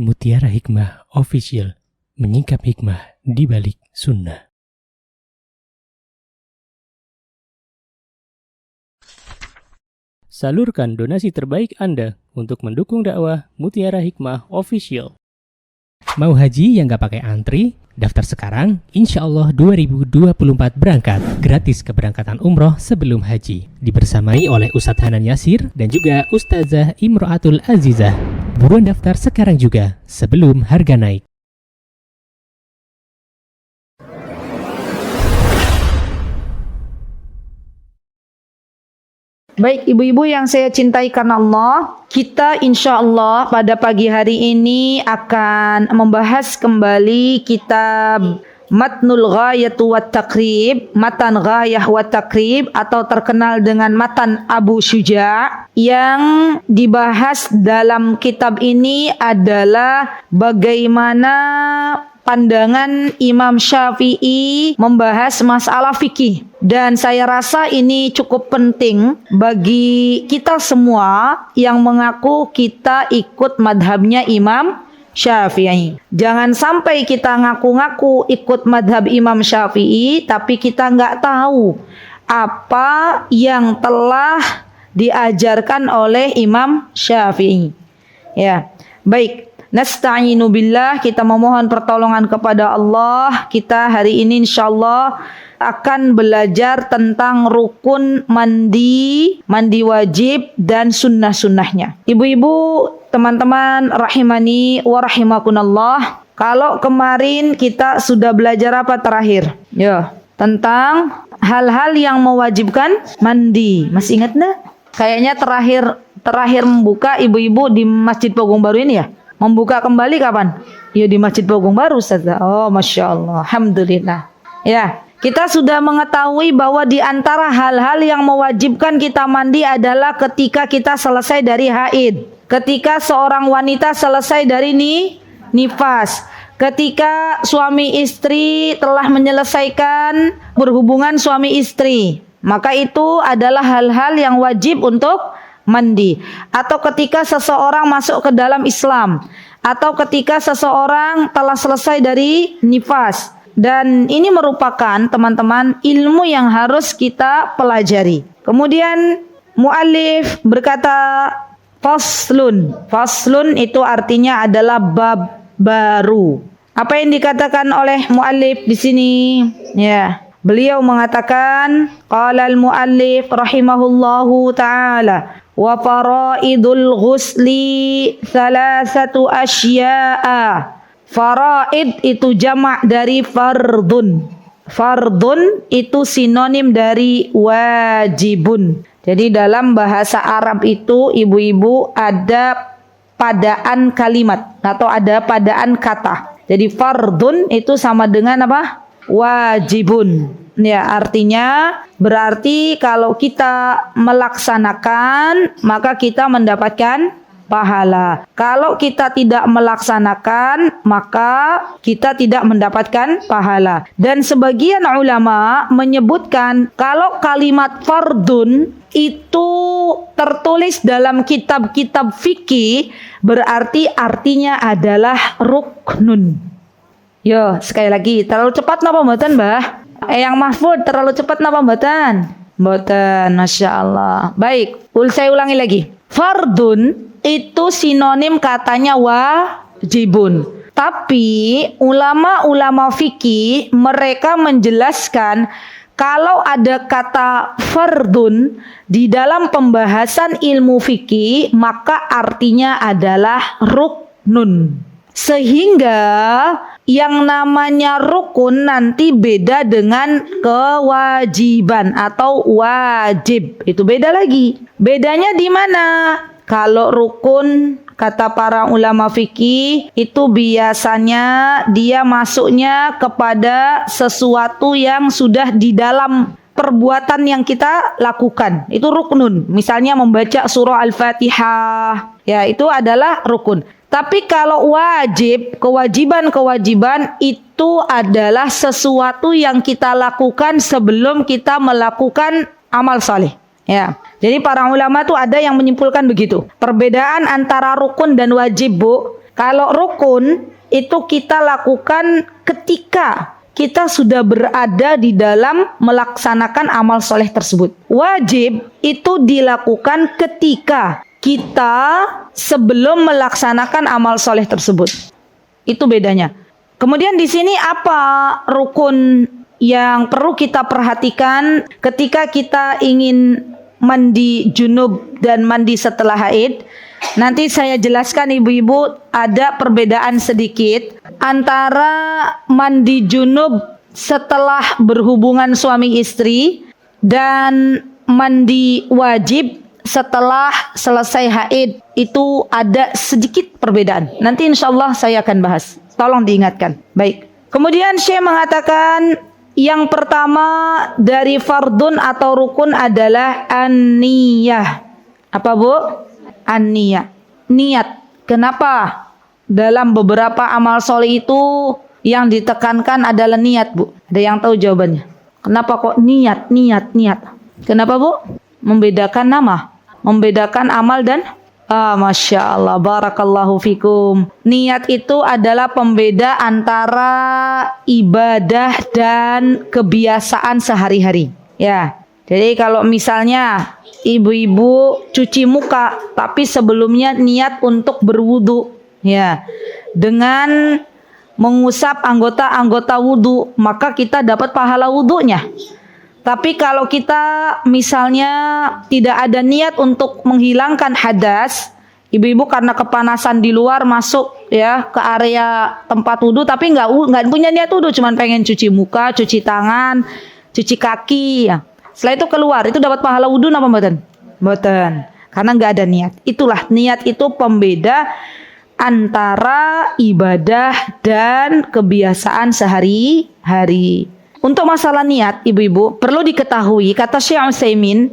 Mutiara Hikmah Official, menyingkap hikmah di balik sunnah. Salurkan donasi terbaik Anda untuk mendukung dakwah Mutiara Hikmah Official. Mau haji yang gak pakai antri? Daftar sekarang, insya Allah 2024 berangkat. Gratis keberangkatan umroh sebelum haji. Dibersamai oleh Ustadz Hanan Yasir dan juga Ustazah Imro'atul Azizah. Buruan daftar sekarang juga, sebelum harga naik. Baik ibu-ibu yang saya cintai karena Allah, kita insya Allah pada pagi hari ini akan membahas kembali kitab Matnul Ghayatu wat Taqrib, Matan Ghayah wat Taqrib, atau terkenal dengan Matan Abu Syuja'. Yang dibahas dalam kitab ini adalah bagaimana pandangan Imam Syafi'i membahas masalah fikih. Dan saya rasa ini cukup penting bagi kita semua yang mengaku kita ikut madhabnya Imam Syafi'i. Jangan sampai kita ngaku-ngaku ikut madhab Imam Syafi'i, tapi kita nggak tahu apa yang telah diajarkan oleh Imam Syafi'i. Ya, baik. Nasta'inu billah, kita memohon pertolongan kepada Allah. Kita hari ini insyaallah akan belajar tentang rukun mandi wajib dan sunnah-sunnahnya. Ibu-ibu, teman-teman rahimani wa rahimakunallah. Kalau kemarin kita sudah belajar apa terakhir? Ya, tentang hal-hal yang mewajibkan mandi. Masih ingat enggak? Kayaknya terakhir membuka ibu-ibu di Masjid Pogong Baru ini ya. Membuka kembali kapan? Ya di Masjid Pogong Baru, Ustazah. Oh, Masya Allah. Alhamdulillah. Ya, kita sudah mengetahui bahwa di antara hal-hal yang mewajibkan kita mandi adalah ketika kita selesai dari haid. Ketika seorang wanita selesai dari nifas. Ketika suami istri telah menyelesaikan berhubungan suami istri. Maka itu adalah hal-hal yang wajib untuk mandi. Atau ketika seseorang masuk ke dalam Islam, atau ketika seseorang telah selesai dari nifas. Dan ini merupakan, teman-teman, ilmu yang harus kita pelajari. Kemudian muallif berkata faslun. Faslun itu artinya adalah bab baru. Apa yang dikatakan oleh muallif di sini? Ya, beliau mengatakan qala al-muallif rahimahullahu taala wa faraidul ghusli salasatu asya'a. Faraid itu jamak dari fardun. Fardun itu sinonim dari wajibun. Jadi dalam bahasa Arab itu ibu-ibu ada padaan kalimat atau ada padaan kata. Jadi fardun itu sama dengan apa? Wajibun. Ya, artinya berarti kalau kita melaksanakan maka kita mendapatkan pahala. Kalau kita tidak melaksanakan maka kita tidak mendapatkan pahala. Dan sebagian ulama menyebutkan kalau kalimat fardun itu tertulis dalam kitab-kitab fikih berarti artinya adalah ruknun. Yo, sekali lagi, terlalu cepat napa mboten, Mbah? Yang Mahfud terlalu cepat napa mboten? Mboten, Masya Allah. Baik, saya ulangi lagi. Fardun itu sinonim katanya wajibun. Tapi ulama-ulama fikih mereka menjelaskan kalau ada kata fardun di dalam pembahasan ilmu fikih maka artinya adalah ruknun. Sehingga yang namanya rukun nanti beda dengan kewajiban atau wajib. Itu beda lagi. Bedanya di mana? Kalau rukun kata para ulama fikih itu biasanya dia masuknya kepada sesuatu yang sudah di dalam perbuatan yang kita lakukan. Itu ruknun. Misalnya membaca surah Al-Fatihah. Ya, itu adalah rukun. Tapi kalau wajib, kewajiban-kewajiban itu adalah sesuatu yang kita lakukan sebelum kita melakukan amal saleh. Ya. Jadi para ulama tuh ada yang menyimpulkan begitu. Perbedaan antara rukun dan wajib, Bu. Kalau rukun itu kita lakukan ketika kita sudah berada di dalam melaksanakan amal soleh tersebut. Wajib itu dilakukan ketika kita sebelum melaksanakan amal soleh tersebut. Itu bedanya. Kemudian di sini apa rukun yang perlu kita perhatikan ketika kita ingin mandi junub dan mandi setelah haid? Nanti saya jelaskan ibu-ibu, ada perbedaan sedikit antara mandi junub setelah berhubungan suami istri dan mandi wajib setelah selesai haid. Itu ada sedikit perbedaan. Nanti insya Allah saya akan bahas. Tolong diingatkan. Baik. Kemudian Syekh mengatakan yang pertama dari fardun atau rukun adalah an-niyah. Apa Bu? An-niyah. Niat. Kenapa? Dalam beberapa amal soleh itu yang ditekankan adalah niat, Bu. Ada yang tahu jawabannya? Kenapa kok niat? Kenapa, Bu? Membedakan nama, membedakan amal dan Masya Allah, barakallahu fikum. Niat itu adalah pembeda antara ibadah dan kebiasaan sehari-hari. Ya, jadi kalau misalnya ibu-ibu cuci muka, tapi sebelumnya niat untuk berwudu, ya, dengan mengusap anggota-anggota wudu, maka kita dapat pahala wudunya. Tapi kalau kita misalnya tidak ada niat untuk menghilangkan hadas, ibu-ibu karena kepanasan di luar masuk ya ke area tempat wudu, tapi nggak punya niat wudu, cuman pengen cuci muka, cuci tangan, cuci kaki, ya. Setelah itu keluar, itu dapat pahala wudu apa mboten? Mboten, karena nggak ada niat. Itulah niat itu pembeda antara ibadah dan kebiasaan sehari-hari. Untuk masalah niat, ibu-ibu, perlu diketahui, kata Syekh Utsaimin,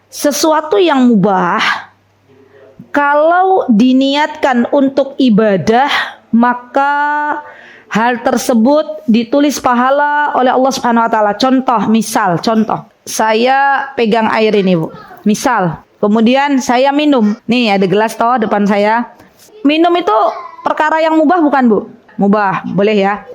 sesuatu yang mubah, kalau diniatkan untuk ibadah, maka hal tersebut ditulis pahala oleh Allah Subhanahu wa taala. Contoh, saya pegang air ini, Bu. Misal, kemudian saya minum. Nih, ada gelas toh depan saya. Minum itu perkara yang mubah bukan, Bu? Mubah, boleh ya?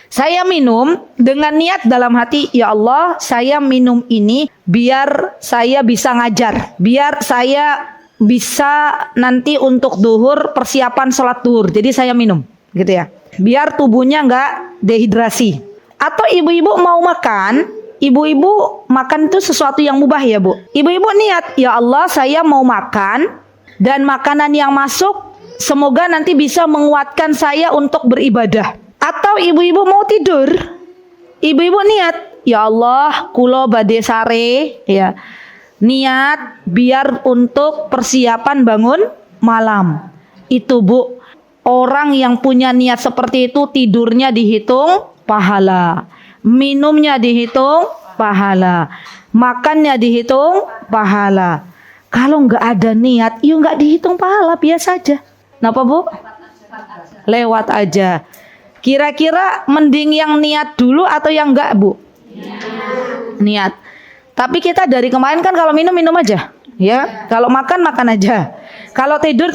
Saya minum dengan niat dalam hati, ya Allah, saya minum ini biar saya bisa ngajar, biar saya bisa nanti untuk duhur, persiapan sholat duhur. Jadi saya minum, gitu ya. Biar tubuhnya nggak dehidrasi. Atau ibu-ibu mau makan, ibu-ibu makan itu sesuatu yang mubah ya, Bu. Ibu-ibu niat, ya Allah, saya mau makan dan makanan yang masuk semoga nanti bisa menguatkan saya untuk beribadah. Atau ibu-ibu mau tidur, ibu-ibu niat, ya Allah, kulo bade sare, ya, niat biar untuk persiapan bangun malam. Itu, Bu, orang yang punya niat seperti itu tidurnya dihitung pahala, minumnya dihitung pahala, makannya dihitung pahala. Kalau nggak ada niat, ya nggak dihitung pahala, biasa aja. Kenapa, Bu? Lewat aja. Kira-kira mending yang niat dulu atau yang enggak, Bu? Niat. Tapi kita dari kemarin kan kalau minum aja, ya. Kalau makan aja. Kalau tidur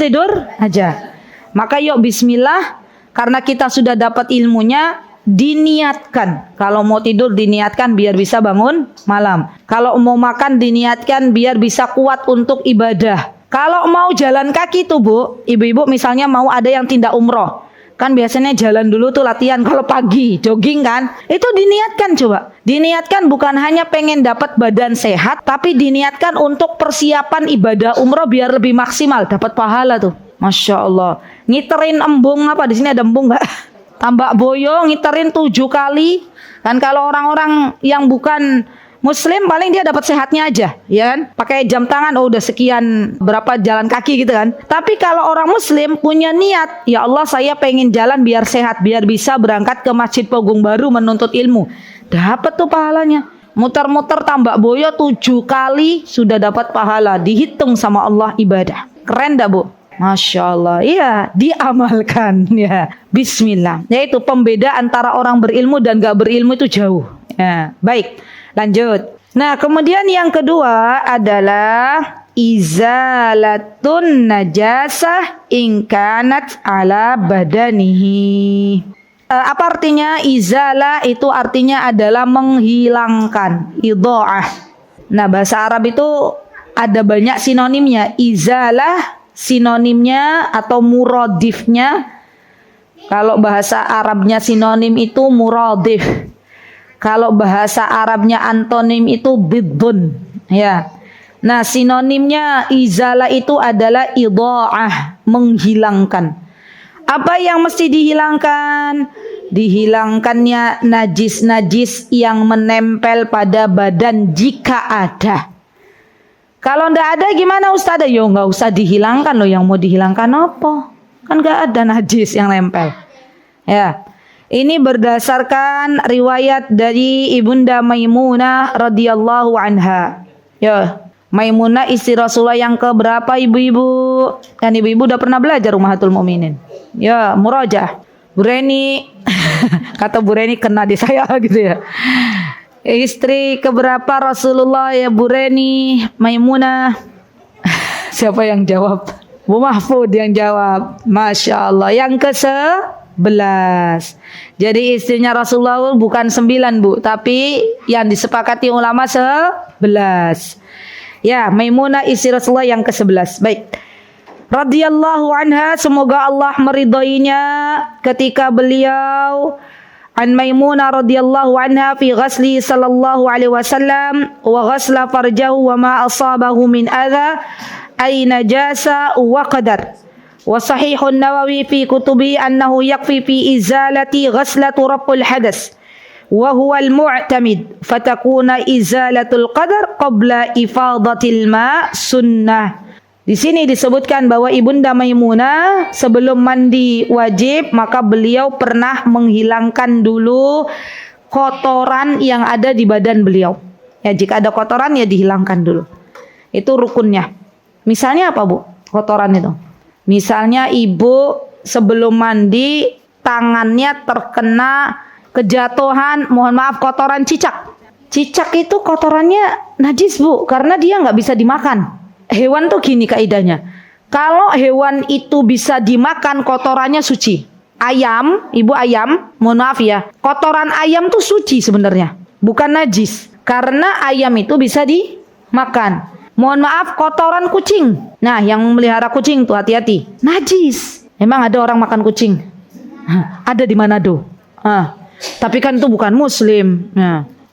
aja. Maka yuk bismillah, karena kita sudah dapat ilmunya, diniatkan. Kalau mau tidur diniatkan biar bisa bangun malam. Kalau mau makan diniatkan biar bisa kuat untuk ibadah. Kalau mau jalan kaki tuh, Bu, ibu-ibu misalnya mau ada yang tindak umroh. Kan biasanya jalan dulu tuh latihan kalau pagi, jogging kan. Itu diniatkan coba. Diniatkan bukan hanya pengen dapat badan sehat, tapi diniatkan untuk persiapan ibadah umroh biar lebih maksimal, dapat pahala tuh. Masya Allah. Ngiterin embung apa? Di sini ada embung nggak? Tambak boyo ngiterin 7 kali. Dan kalau orang-orang yang bukan Muslim paling dia dapat sehatnya aja, ya kan? Pakai jam tangan, oh udah sekian berapa jalan kaki gitu kan. Tapi kalau orang Muslim punya niat, ya Allah saya pengen jalan biar sehat, biar bisa berangkat ke Masjid Pogung Baru menuntut ilmu. Dapat tuh pahalanya. Muter-muter tambak boyo 7 kali sudah dapat pahala, dihitung sama Allah ibadah. Keren dah, Bu? Masya Allah, iya diamalkan ya. Bismillah. Yaitu pembeda antara orang berilmu dan gak berilmu itu jauh. Ya, baik. Lanjut. Nah, kemudian yang kedua adalah izalatun najasah in kanat ala badanihi. Apa artinya izalah? Itu artinya adalah menghilangkan, idha'ah. Nah, bahasa Arab itu ada banyak sinonimnya. Izalah sinonimnya atau muradifnya. Kalau bahasa Arabnya sinonim itu muradif. Kalau bahasa Arabnya antonim itu biddun, ya. Nah, sinonimnya izalah itu adalah idha'ah, menghilangkan. Apa yang mesti dihilangkan? Dihilangkannya najis-najis yang menempel pada badan jika ada. Kalau ndak ada gimana Ustazah? Yo nggak usah dihilangkan loh, yang mau dihilangkan apa? Kan nggak ada najis yang nempel. Ya. Ini berdasarkan riwayat dari Ibunda Maimunah radhiyallahu anha. Ya, Maimunah istri Rasulullah yang keberapa ibu-ibu? Kan ibu-ibu udah pernah belajar Ummahatul Mukminin. Ya, murajaah. Bu Reni, kata Bu Reni kena di saya gitu ya. Istri keberapa Rasulullah ya Bu Reni? Maimunah. Siapa yang jawab? Bu Mahfud yang jawab. Masya Allah. Yang ke-11. Jadi istrinya Rasulullah bukan 9 Bu, tapi yang disepakati ulama 11. Ya, Maimunah istri Rasulullah yang ke-11. Baik. Radhiyallahu anha, semoga Allah meridhoinya ketika beliau an Maimunah radhiyallahu anha fi ghasli sallallahu alaihi wasallam wa ghasla farjahu wa ma asabahu min adha ay najasa wa qadar. Wa sahihun Nawawi fi kutubi annahu yakfi fi izalati ghaslatu rabbul hadas wa huwa al-mu'tamid fatakuna izalatul qadar qabla ifadatil ma sunnah. Di sini disebutkan bahwa Ibunda Maimunah sebelum mandi wajib maka beliau pernah menghilangkan dulu kotoran yang ada di badan beliau. Ya, jika ada kotoran ya dihilangkan dulu. Itu rukunnya. Misalnya apa Bu? Kotoran itu. Misalnya ibu sebelum mandi tangannya terkena kejatuhan, mohon maaf, kotoran cicak. Cicak itu kotorannya najis Bu, karena dia nggak bisa dimakan. Hewan tuh gini kaidahnya. Kalau hewan itu bisa dimakan, kotorannya suci. Ayam, ibu ayam, mohon maaf ya, kotoran ayam tuh suci sebenarnya, bukan najis. Karena ayam itu bisa dimakan. Mohon maaf, kotoran kucing. Nah, yang melihara kucing tuh hati-hati. Najis. Emang ada orang makan kucing? Ada di Manado. Tapi kan itu bukan muslim.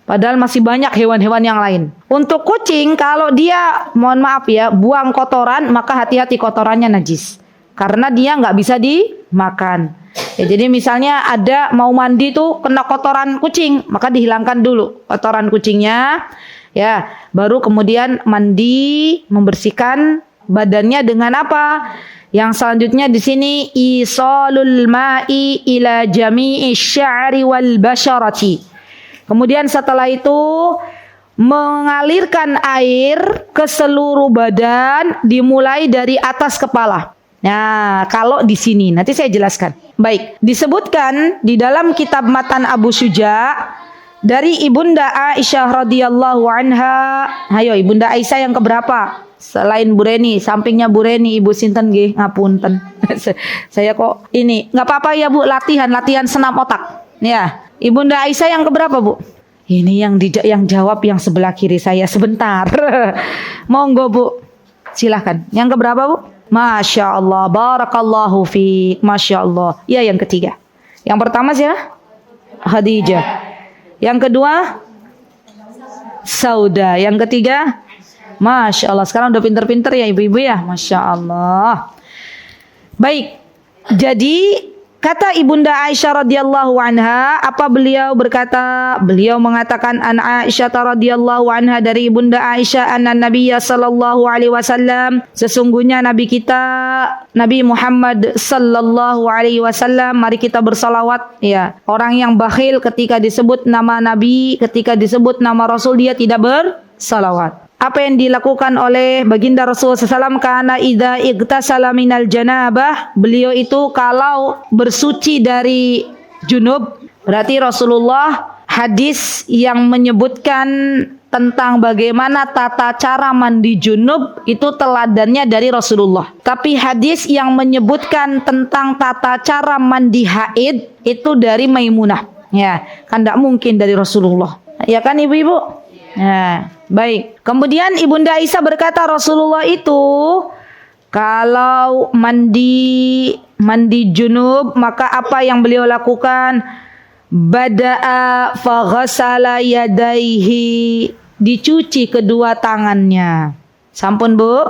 Padahal masih banyak hewan-hewan yang lain. Untuk kucing, kalau dia, mohon maaf ya, buang kotoran, maka hati-hati, kotorannya najis. Karena dia nggak bisa dimakan. Ya, jadi misalnya ada mau mandi tuh kena kotoran kucing, maka dihilangkan dulu kotoran kucingnya. Ya, baru kemudian mandi, membersihkan badannya dengan apa? Yang selanjutnya di sini isalul ma'i ila jami'i sya'ri wal basyarati. Kemudian setelah itu mengalirkan air ke seluruh badan dimulai dari atas kepala. Nah, kalau di sini nanti saya jelaskan. Baik, disebutkan di dalam kitab Matan Abu Syuja dari Ibunda Aisyah radhiyallahu anha. Ayo Ibunda Aisyah yang keberapa? Selain Bu Reni, sampingnya Bu Reni, Ibu sinten nggih, ngapunten. Saya kok ini, enggak apa-apa ya Bu, latihan senam otak. Ya, Ibunda Aisyah yang keberapa Bu? Ini yang jawab yang sebelah kiri saya sebentar. Monggo Bu. Silahkan. Yang keberapa Bu? Masya Allah, barakallahu fiik. Masya Allah. Ya, yang ketiga. Yang pertama siapa? Khadijah. Yang kedua Sauda. Yang ketiga Masya Allah. Sekarang udah pinter-pinter ya ibu-ibu ya. Masya Allah. Baik. Jadi kata Ibunda Aisyah radhiyallahu anha, apa beliau berkata? Beliau mengatakan an Aisyah radhiyallahu anha, dari Ibunda Aisyah, anna Nabiyya sallallahu alaihi wasallam, sesungguhnya Nabi kita Nabi Muhammad sallallahu alaihi wasallam, mari kita bersalawat ya. Orang yang bakhil ketika disebut nama Nabi, ketika disebut nama Rasul dia tidak bersalawat. Apa yang dilakukan oleh baginda Rasulullah SAW? Karena idza igtasala minal janabah, beliau itu kalau bersuci dari junub, berarti Rasulullah hadis yang menyebutkan tentang bagaimana tata cara mandi junub itu teladannya dari Rasulullah. Tapi hadis yang menyebutkan tentang tata cara mandi haid itu dari Maimunah. Ya, kan tidak mungkin dari Rasulullah. Ya kan ibu-ibu? Ya, baik. Kemudian Ibunda Aisyah berkata Rasulullah itu kalau mandi junub maka apa yang beliau lakukan? Bada'a faghasala yadaihi, dicuci kedua tangannya. Sampun Bu.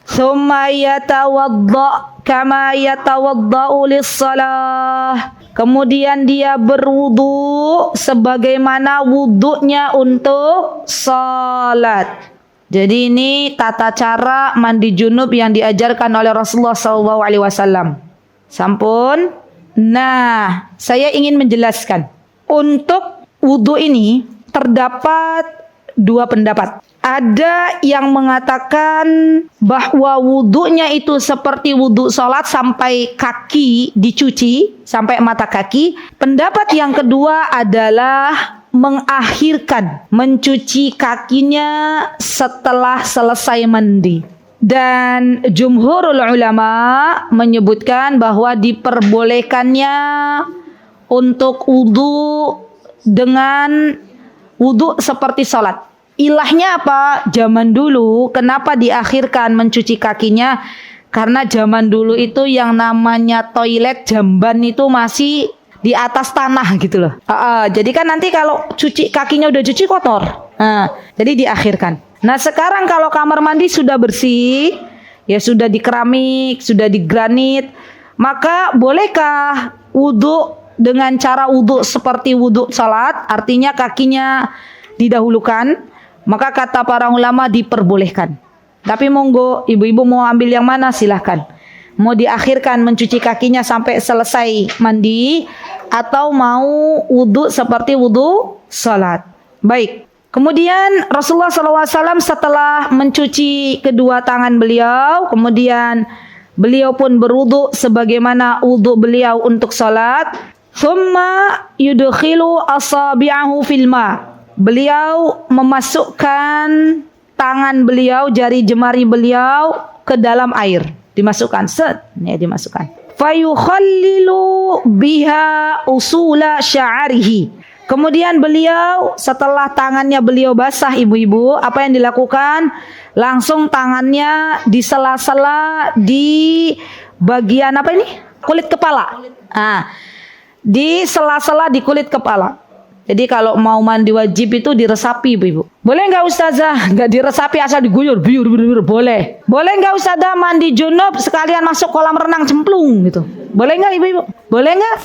Tsumma yatawadda kama yatawadda'u lis-shalah. Kemudian dia berwudu sebagaimana wudunya untuk salat. Jadi ini tata cara mandi junub yang diajarkan oleh Rasulullah SAW. Sampun. Nah, saya ingin menjelaskan. Untuk wudu ini terdapat dua pendapat. Ada yang mengatakan bahwa wudunya itu seperti wudu sholat sampai kaki dicuci, sampai mata kaki. Pendapat yang kedua adalah mengakhirkan mencuci kakinya setelah selesai mandi. Dan jumhurul ulama menyebutkan bahwa diperbolehkannya untuk wudu dengan wudu seperti sholat. Ilahnya apa? Zaman dulu kenapa diakhirkan mencuci kakinya? Karena zaman dulu itu yang namanya toilet jamban itu masih di atas tanah gitu loh. Jadi kan nanti kalau cuci kakinya udah cuci kotor. Jadi diakhirkan. Nah sekarang kalau kamar mandi sudah bersih, ya sudah di keramik, sudah di granit, maka bolehkah wudu dengan cara wudu seperti wudu salat, artinya kakinya didahulukan? Maka kata para ulama diperbolehkan. Tapi monggo ibu-ibu mau ambil yang mana silahkan. Mau diakhirkan mencuci kakinya sampai selesai mandi, atau mau wudu seperti wudu salat. Baik. Kemudian Rasulullah SAW setelah mencuci kedua tangan beliau, kemudian beliau pun berwudu sebagaimana wudu beliau untuk salat. Thumma yudkhilu asabi'ahu fil ma. Beliau memasukkan tangan beliau, jari jemari beliau ke dalam air. Dimasukkan, dimasukkan. Fayukhallilu biha usula sya'arihi. Kemudian beliau setelah tangannya beliau basah ibu-ibu, apa yang dilakukan? Langsung tangannya disela-sela di bagian apa ini? Kulit kepala. Di sela-sela di kulit kepala. Jadi kalau mau mandi wajib itu diresapi ibu-ibu. Boleh nggak ustazah? Nggak diresapi asal diguyur, biur, boleh. Boleh nggak ustazah mandi junub sekalian masuk kolam renang cemplung gitu? Boleh nggak ibu-ibu? Boleh nggak?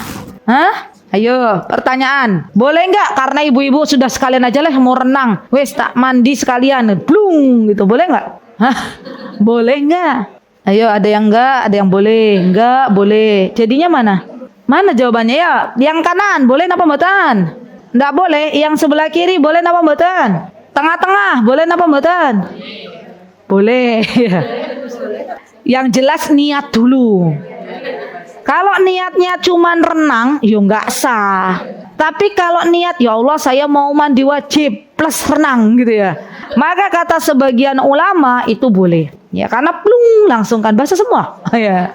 Ayo, pertanyaan. Boleh nggak? Karena ibu-ibu sudah sekalian aja lah mau renang. Wes tak mandi sekalian, blung gitu. Boleh nggak? Boleh nggak? Ayo, ada yang nggak, ada yang boleh. Nggak boleh. Jadinya mana? Mana jawabannya ya? Yang kanan boleh napa mboten? Nggak boleh. Yang sebelah kiri boleh napa mboten? Tengah-tengah boleh napa mboten? Boleh. Yang jelas niat dulu. Kalau niatnya cuman renang, ya nggak sah. Tapi kalau niat, ya Allah saya mau mandi wajib plus renang gitu ya. Maka kata sebagian ulama itu boleh. Ya karena plung langsung kan basah semua. Ya.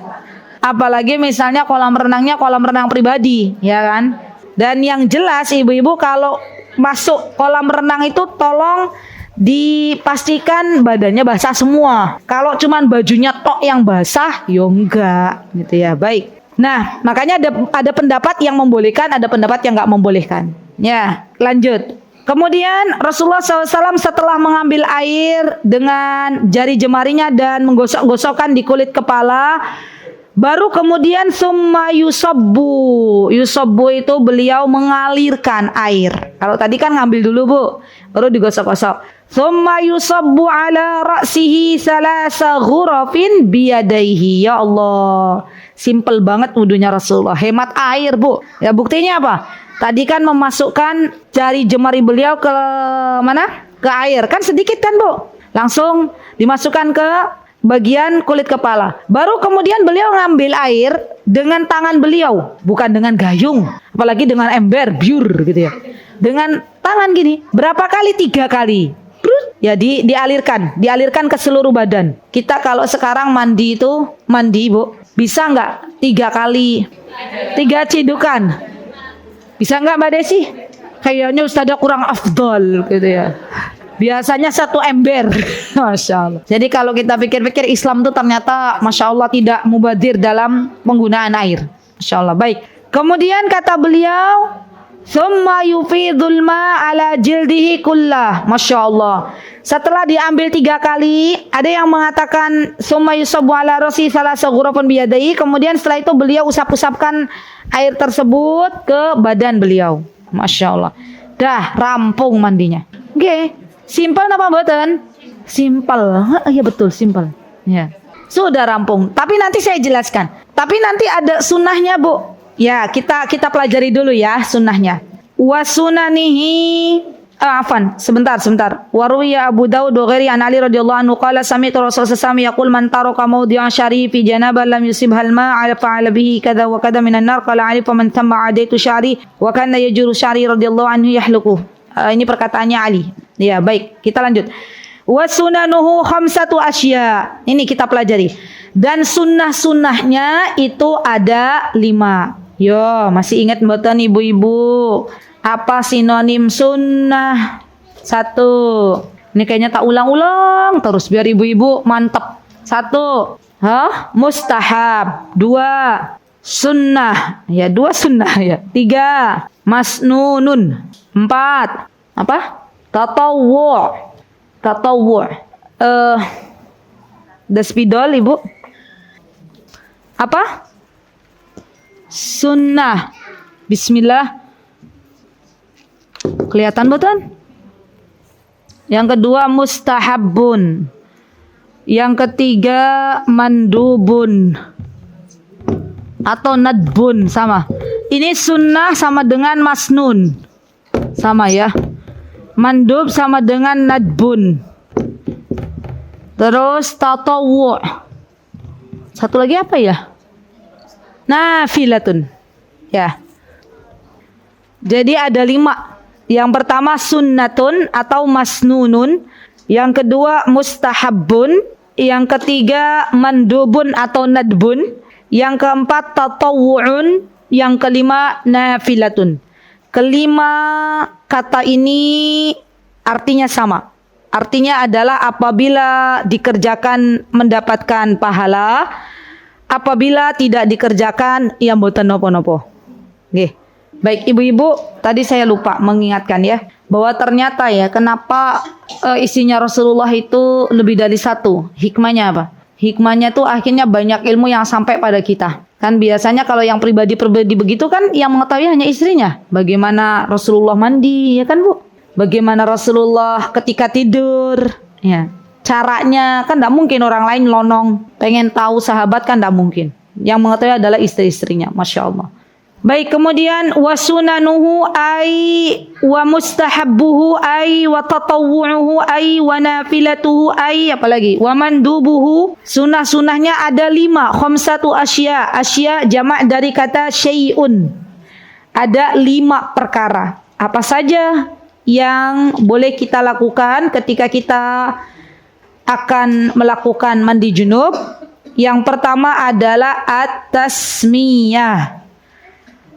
Apalagi misalnya kolam renangnya kolam renang pribadi, ya kan. Dan yang jelas ibu-ibu kalau masuk kolam renang itu tolong dipastikan badannya basah semua. Kalau cuman bajunya tok yang basah, ya enggak gitu ya. Baik. Nah, makanya ada pendapat yang membolehkan, ada pendapat yang enggak membolehkan. Ya, lanjut. Kemudian Rasulullah SAW setelah mengambil air dengan jari jemarinya dan menggosok-gosokkan di kulit kepala, baru kemudian summa yusabbu. Yusabbu itu beliau mengalirkan air. Kalau tadi kan ngambil dulu Bu, baru digosok-gosok. Summa yusabbu ala ra'sihi salasa ghurafin biyadaihi. Ya Allah, simple banget wudunya Rasulullah, hemat air Bu. Ya buktinya apa? Tadi kan memasukkan jari jemari beliau ke mana? Ke air, kan sedikit kan Bu? Langsung dimasukkan ke bagian kulit kepala. Baru kemudian beliau ngambil air dengan tangan beliau, bukan dengan gayung, apalagi dengan ember, biur gitu ya. Dengan tangan gini. Berapa kali? 3 kali. Ya dialirkan ke seluruh badan. Kita kalau sekarang mandi Bu, bisa nggak 3 kali, 3 cidukan? Bisa nggak Mbak Desi? Kayaknya Ustazah kurang afdol gitu ya. Biasanya 1 ember. Masya Allah. Jadi kalau kita pikir-pikir Islam itu ternyata Masya Allah tidak mubadir dalam penggunaan air. Masya Allah. Baik. Kemudian kata beliau, "Tsumma yufidul ma ala jildihi kullah." Masya Allah. Setelah diambil 3 kali, ada yang mengatakan "Tsumma yusabu ala rasi salasa ghurafun biyadaihi." Kemudian setelah itu beliau usap-usapkan air tersebut ke badan beliau. Masya Allah. Dah rampung mandinya. Oke. Simpel apa mboten? Simpel. Iya betul, simpel. Ya. Sudah rampung. Tapi nanti saya jelaskan. Tapi nanti ada sunnahnya, Bu. Ya, kita pelajari dulu ya sunnahnya. Wa sunanihi sebentar. Waruya Abu Dawud wa ghairi an Ali radhiyallahu anhu qala sami'tu Rasulullah sallallahu alaihi yaqul man taraka mawdi'an syari fi janabah lam yusibhal ma'a fa'ala bihi kadza wa kadza minan nar qala Ali faman thamma adaitu syari wa kana yajuru syari radhiyallahu anhu yahluku. Ini perkataannya Ali. Ya, baik, kita lanjut. Wa sunanuhu khamsatu asya. Ini kita pelajari. Dan sunnah-sunnahnya itu ada 5. Yo, masih ingat mboten ibu-ibu? Apa sinonim sunnah? 1. Ini kayaknya tak ulang-ulang terus biar ibu-ibu mantep. 1. Mustahab. 2. Sunnah. Ya, 2 sunnah ya. 3. Masnunun. 4. Apa? Tatawwu'. Daspidol ibu. Apa? Sunnah. Bismillah. Kelihatan betul? Yang kedua mustahabun. Yang ketiga mandubun atau nadbun, sama. Ini sunnah sama dengan masnun. Sama ya. Mandub sama dengan nadbun. Terus tatawwu'. Satu lagi apa ya? Nafilatun. Ya. Jadi ada 5. Yang pertama sunnatun atau masnunun. Yang kedua mustahabun. Yang ketiga mandubun atau nadbun. Yang keempat tatawwu'un. Yang kelima nafilatun. Kelima kata ini artinya sama. Artinya adalah apabila dikerjakan mendapatkan pahala, apabila tidak dikerjakan ya mboten nopo-nopo. Nggih. Baik ibu-ibu, tadi saya lupa mengingatkan ya bahwa ternyata ya kenapa isinya Rasulullah itu lebih dari 1. Hikmahnya apa? Hikmahnya tuh akhirnya banyak ilmu yang sampai pada kita. Kan biasanya kalau yang pribadi-pribadi begitu kan yang mengetahui hanya istrinya. Bagaimana Rasulullah mandi, ya kan Bu? Bagaimana Rasulullah ketika tidur, ya. Caranya kan tidak mungkin orang lain lonong pengen tahu sahabat, kan tidak mungkin. Yang mengetahui adalah istri-istrinya, Masya Allah. Baik, kemudian wa sunanuhu ay wa mustahabbuhu ay wa tatawwu'uhu ay wa nafilatuhu ay apalagi wa mandubuhu. Sunnah-sunnahnya ada 5, khamsatu asya. Asya jamak dari kata syai'un. Ada 5 perkara. Apa saja yang boleh kita lakukan ketika kita akan melakukan mandi junub? Yang pertama adalah at-tasmiyah.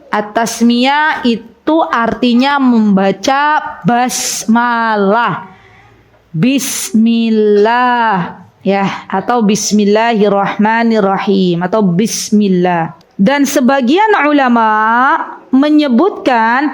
At-tasmiyah itu artinya membaca basmalah. Bismillah ya, atau bismillahirrahmanirrahim atau bismillah. Dan sebagian ulama menyebutkan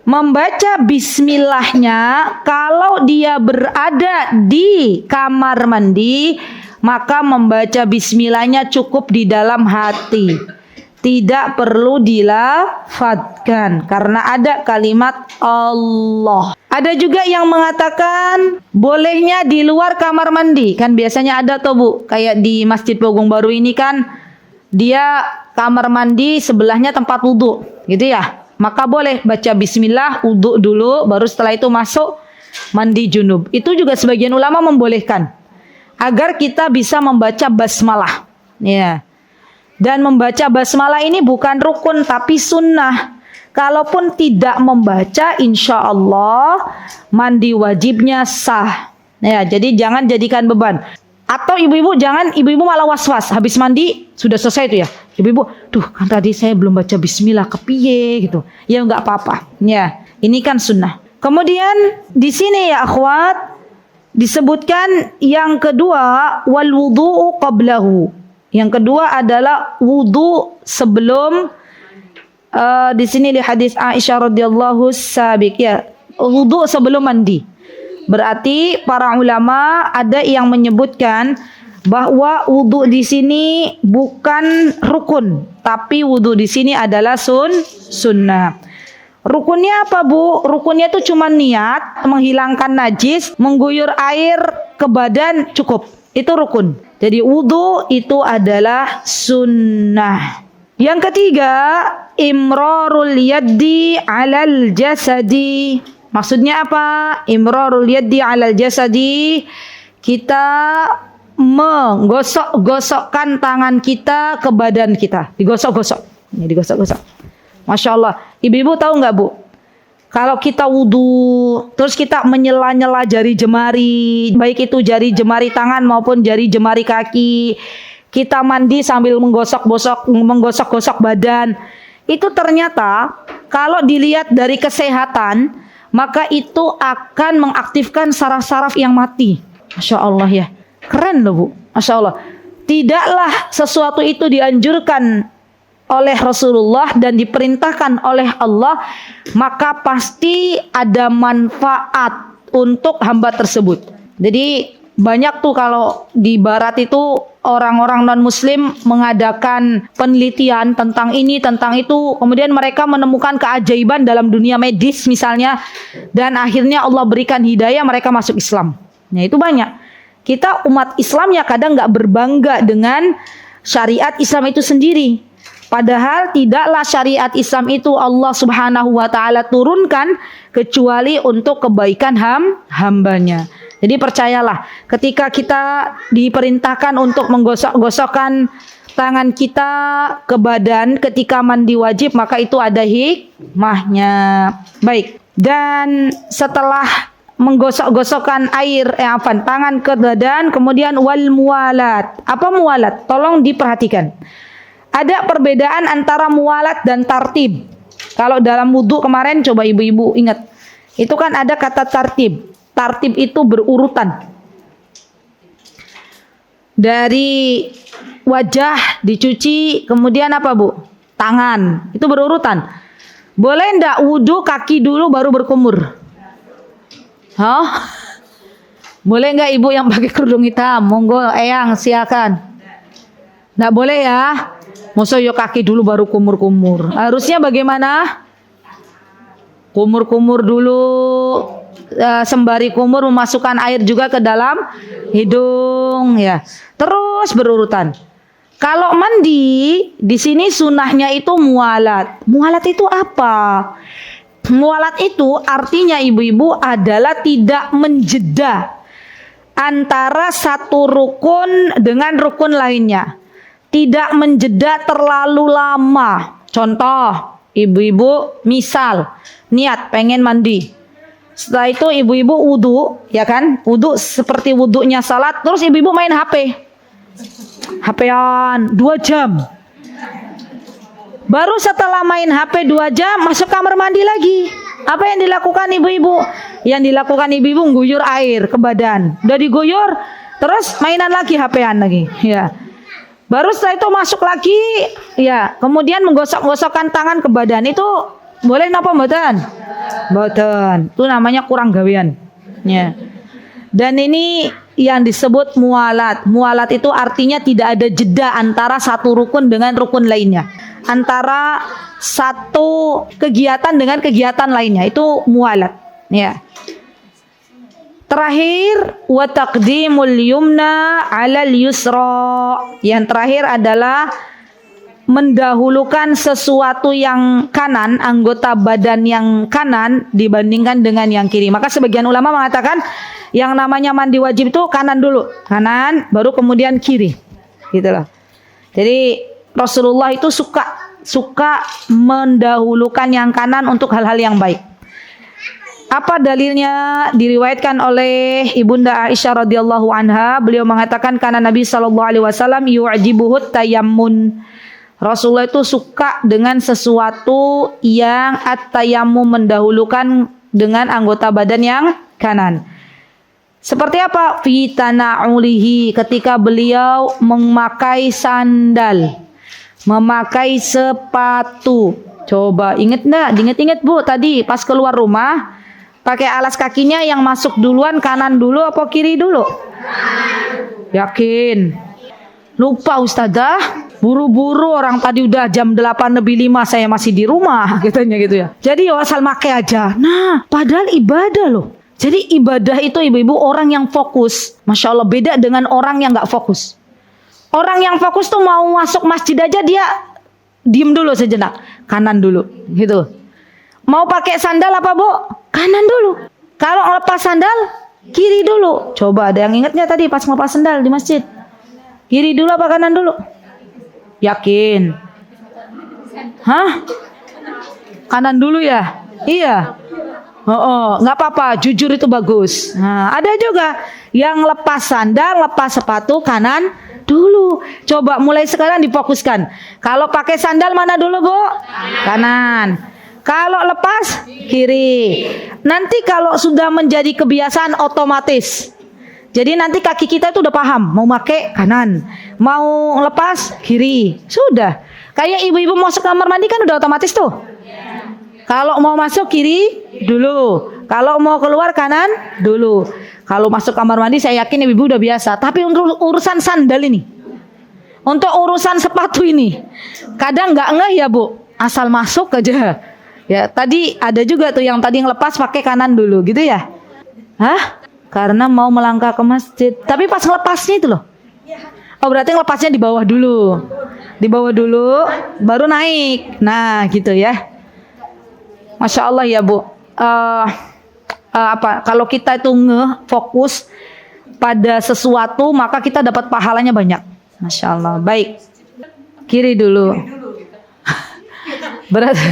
membaca bismillahnya kalau dia berada di kamar mandi, maka membaca bismillahnya cukup di dalam hati. Tidak perlu dilafadzkan karena ada kalimat Allah. Ada juga yang mengatakan bolehnya di luar kamar mandi. Kan biasanya ada tuh Bu, kayak di Masjid Pogung Baru ini kan dia kamar mandi sebelahnya tempat wudhu, gitu ya. Maka boleh baca bismillah, wudhu dulu, baru setelah itu masuk mandi junub. Itu juga sebagian ulama membolehkan agar kita bisa membaca basmalah. Ya. Dan membaca basmalah ini bukan rukun tapi sunnah. Kalaupun tidak membaca, insya Allah mandi wajibnya sah. Ya, jadi jangan jadikan beban. Atau ibu-ibu malah was-was habis mandi sudah selesai itu ya. Ibu-ibu, duh kan tadi saya belum baca bismillah kepiye gitu. Ya enggak apa-apa. Ya, ini kan sunnah. Kemudian di sini ya akhwat disebutkan yang kedua wal wudu'u qablahu. Yang kedua adalah wudu sebelum di sini di hadis Aisyah radhiyallahu sabiq ya, wudu sebelum mandi. Berarti para ulama ada yang menyebutkan bahwa wudu di sini bukan rukun, tapi wudu di sini adalah sunnah. Rukunnya apa, Bu? Rukunnya itu cuma niat menghilangkan najis, mengguyur air ke badan cukup. Itu rukun. Jadi wudu itu adalah sunnah. Yang ketiga, imrarul yaddi 'alal jasadi. Maksudnya apa? Imrarul yaddi 'alal jasadi. Kita menggosok-gosokkan tangan kita ke badan kita. Digosok-gosok. Ini digosok-gosok. Masya Allah. Ibu-ibu tahu nggak, Bu? Kalau kita wudu, terus kita menyela-nyela jari jemari, baik itu jari jemari tangan maupun jari jemari kaki. Kita mandi sambil menggosok-gosok badan. Itu ternyata kalau dilihat dari kesehatan, maka itu akan mengaktifkan saraf-saraf yang mati. Masya Allah ya. Keren loh, Bu. Masya Allah. Tidaklah sesuatu itu dianjurkan oleh Rasulullah dan diperintahkan oleh Allah, maka pasti ada manfaat untuk hamba tersebut. Jadi banyak tuh kalau di barat itu orang-orang non-muslim mengadakan penelitian tentang ini, tentang itu. Kemudian mereka menemukan keajaiban dalam dunia medis misalnya. Dan akhirnya Allah berikan hidayah, mereka masuk Islam. Nah itu banyak. Kita umat Islam ya kadang gak berbangga dengan syariat Islam itu sendiri. Padahal tidaklah syariat Islam itu Allah subhanahu wa ta'ala turunkan kecuali untuk kebaikan hambanya. Jadi percayalah, ketika kita diperintahkan untuk menggosok-gosokkan tangan kita ke badan ketika mandi wajib, maka itu ada hikmahnya. Baik, dan setelah menggosok-gosokkan tangan ke badan, kemudian wal muwalat. Apa muwalat? Tolong diperhatikan. Ada perbedaan antara muwalat dan tartib. Kalau dalam wudu kemarin coba ibu-ibu ingat. Itu kan ada kata tartib. Tartib itu berurutan. Dari wajah dicuci, kemudian apa, Bu? Tangan. Itu berurutan. Boleh enggak wudu kaki dulu baru berkumur? Hah? Boleh enggak ibu yang pakai kerudung hitam? Monggo, eyang, silakan. Enggak boleh ya? Masa yo kaki dulu baru kumur-kumur. Harusnya bagaimana? Kumur-kumur dulu, sembari kumur memasukkan air juga ke dalam hidung ya. Terus berurutan. Kalau mandi di sini sunnahnya itu mualat. Mualat itu apa? Mualat itu artinya ibu-ibu adalah tidak menjeda antara satu rukun dengan rukun lainnya. Tidak menjeda terlalu lama. Contoh, ibu-ibu misal niat pengen mandi. Setelah itu ibu-ibu wudu, ya kan? Wudu seperti wudunya salat. Terus ibu-ibu main HP. HP-an 2 jam. Baru setelah main HP 2 jam masuk kamar mandi lagi. Apa yang dilakukan ibu-ibu? Yang dilakukan ibu-ibu guyur air ke badan. Udah diguyur, terus mainan lagi HP-an lagi. Ya. Baru setelah itu masuk lagi, ya, kemudian menggosok-gosokkan tangan ke badan. Itu boleh napa mboten? Mboten. Itu namanya kurang gawean. Ya. Dan ini yang disebut mualat. Mualat itu artinya tidak ada jeda antara satu rukun dengan rukun lainnya. Antara satu kegiatan dengan kegiatan lainnya. Itu mualat. Ya. Terakhir, wa taqdimul yumna 'alal yusra. Yang terakhir adalah mendahulukan sesuatu yang kanan, anggota badan yang kanan dibandingkan dengan yang kiri. Maka sebagian ulama mengatakan yang namanya mandi wajib itu kanan dulu, kanan baru kemudian kiri. Gitu loh. Jadi Rasulullah itu suka mendahulukan yang kanan untuk hal-hal yang baik. Apa dalilnya? Diriwayatkan oleh Ibunda Aisyah radhiyallahu anha, beliau mengatakan karena Nabi sallallahu alaihi wasallam yu'jibuhut tayammun. Rasulullah itu suka dengan sesuatu yang at-tayammum, mendahulukan dengan anggota badan yang kanan. Seperti apa? Fi tana'ulihi, ketika beliau memakai sandal, memakai sepatu. Coba inget enggak? Inget-inget Bu, tadi pas keluar rumah pakai alas kakinya yang masuk duluan kanan dulu apa kiri dulu? Yakin? Lupa Ustazah, buru-buru orang tadi udah jam 8:05 saya masih di rumah katanya gitu ya. Jadi ya asal make aja. Nah, padahal ibadah loh. Jadi ibadah itu ibu-ibu orang yang fokus. Masya Allah, beda dengan orang yang gak fokus. Orang yang fokus tuh mau masuk masjid aja dia diem dulu sejenak, kanan dulu gitu. Mau pakai sandal apa Bu? Kanan dulu. Kalau lepas sandal, kiri dulu. Coba ada yang ingatnya tadi pas ngelepas sandal di masjid? Kiri dulu apa kanan dulu? Yakin? Hah? Kanan dulu ya? Iya. Nggak apa-apa, jujur itu bagus. Nah, ada juga yang lepas sandal, lepas sepatu kanan dulu. Coba mulai sekarang difokuskan. Kalau pakai sandal mana dulu Bu? Kanan. Kalau lepas kiri. Nanti kalau sudah menjadi kebiasaan otomatis. Jadi nanti kaki kita itu udah paham mau pakai kanan, mau lepas kiri. Sudah. Kayak ibu-ibu mau ke kamar mandi kan udah otomatis tuh. Kalau mau masuk kiri dulu, kalau mau keluar kanan dulu. Kalau masuk kamar mandi saya yakin ibu-ibu udah biasa. Tapi untuk urusan sandal ini, untuk urusan sepatu ini, kadang nggak ngeh ya Bu. Asal masuk aja. Ya tadi ada juga tuh yang tadi ngelepas pakai kanan dulu gitu ya. Hah? Karena mau melangkah ke masjid. Tapi pas ngelepasnya itu loh. Oh berarti ngelepasnya di bawah dulu. Di bawah dulu, baru naik. Nah gitu ya. Masya Allah ya Bu. Kalau kita itu fokus pada sesuatu, maka kita dapat pahalanya banyak. Masya Allah. Baik. Kiri dulu. Berarti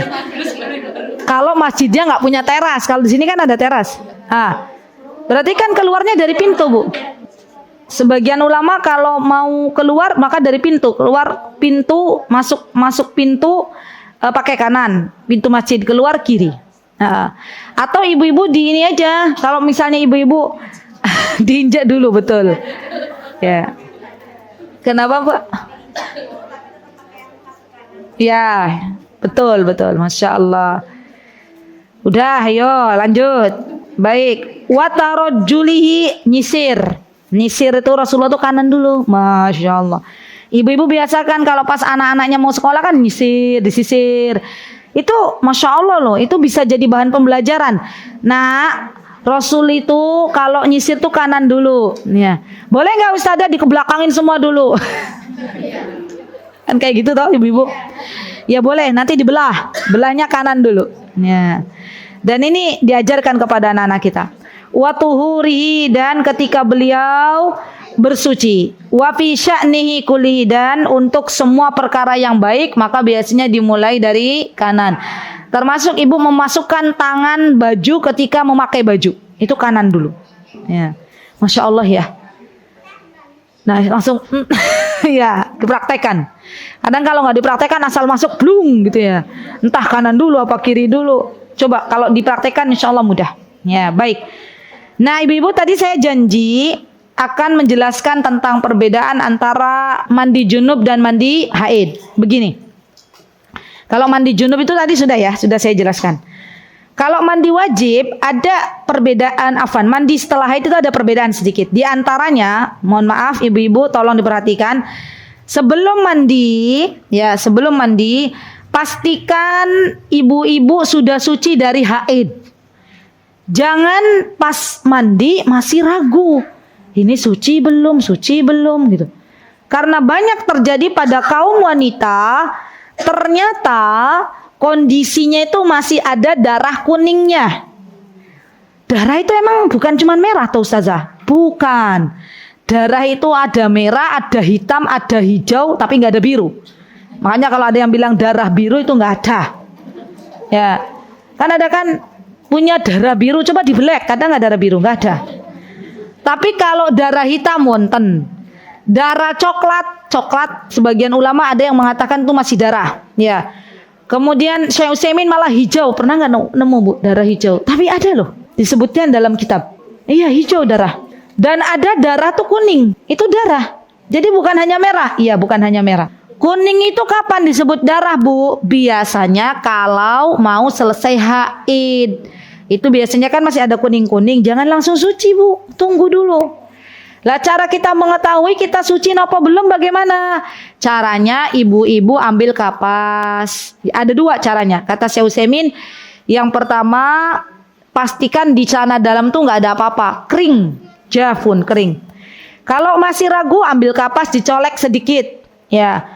kalau masjidnya nggak punya teras, kalau di sini kan ada teras. Berarti kan keluarnya dari pintu Bu. Sebagian ulama kalau mau keluar maka dari pintu, keluar pintu, masuk pintu pakai kanan, pintu masjid, keluar kiri. Atau ibu-ibu di ini aja, kalau misalnya ibu-ibu diinjak dulu betul. Ya. Kenapa Pak? Ya, betul, Masya Allah. Udah, ayo lanjut. Baik, watarojjulihi, nyisir. Nyisir itu Rasulullah tuh kanan dulu. Masya Allah. Ibu-ibu biasakan kalau pas anak-anaknya mau sekolah kan nyisir, disisir. Itu Masya Allah loh, itu bisa jadi bahan pembelajaran. Nah, Rasul itu kalau nyisir tuh kanan dulu. Ya. Boleh nggak Ustazah dikebelakangin semua dulu? Kan kayak gitu toh ibu-ibu. Ya boleh, nanti dibelah. Belahnya kanan dulu. Ya. Dan ini diajarkan kepada anak-anak kita. Wa tuhurihi, dan ketika beliau bersuci. Wa fi sya'nihi kullihi, dan untuk semua perkara yang baik maka biasanya dimulai dari kanan. Termasuk ibu memasukkan tangan baju ketika memakai baju. Itu kanan dulu. Ya. Masya Allah ya. Nah langsung ya dipraktekkan. Kadang kalau nggak dipraktekkan asal masuk blung gitu ya. Entah kanan dulu apa kiri dulu. Coba kalau dipraktekkan insya Allah mudah. Ya baik. Nah ibu-ibu tadi saya janji akan menjelaskan tentang perbedaan antara mandi junub dan mandi haid. Begini. Kalau mandi junub itu tadi sudah saya jelaskan. Kalau mandi wajib ada perbedaan, mandi setelah haid itu ada perbedaan sedikit. Di antaranya, mohon maaf ibu-ibu tolong diperhatikan. Sebelum mandi, pastikan ibu-ibu sudah suci dari haid. Jangan pas mandi masih ragu. Ini suci belum gitu. Karena banyak terjadi pada kaum wanita, ternyata kondisinya itu masih ada darah kuningnya. Darah itu emang bukan cuma merah tuh Ustazah. Bukan. Darah itu ada merah, ada hitam, ada hijau, tapi nggak ada biru. Makanya kalau ada yang bilang darah biru itu nggak ada. Ya, kan ada kan punya darah biru, coba dibelek, ada nggak darah biru? Nggak ada. Tapi kalau darah hitam wonten, darah coklat, sebagian ulama ada yang mengatakan itu masih darah, ya. Kemudian Syekh Utsaimin malah hijau, pernah nggak nemu Bu darah hijau? Tapi ada loh, disebutkan dalam kitab. Iya, hijau darah. Dan ada darah tuh kuning, itu darah. Jadi bukan hanya merah, iya bukan hanya merah. Kuning itu kapan disebut darah Bu? Biasanya kalau mau selesai haid. Itu biasanya kan masih ada kuning-kuning, jangan langsung suci Bu, tunggu dulu. Lah cara kita mengetahui kita suci apa belum bagaimana? Caranya ibu-ibu ambil kapas. Ada dua caranya. Kata Syekh Utsaimin, yang pertama pastikan di celana dalam tuh nggak ada apa-apa, kering, jafun, kering. Kalau masih ragu ambil kapas dicolek sedikit, ya.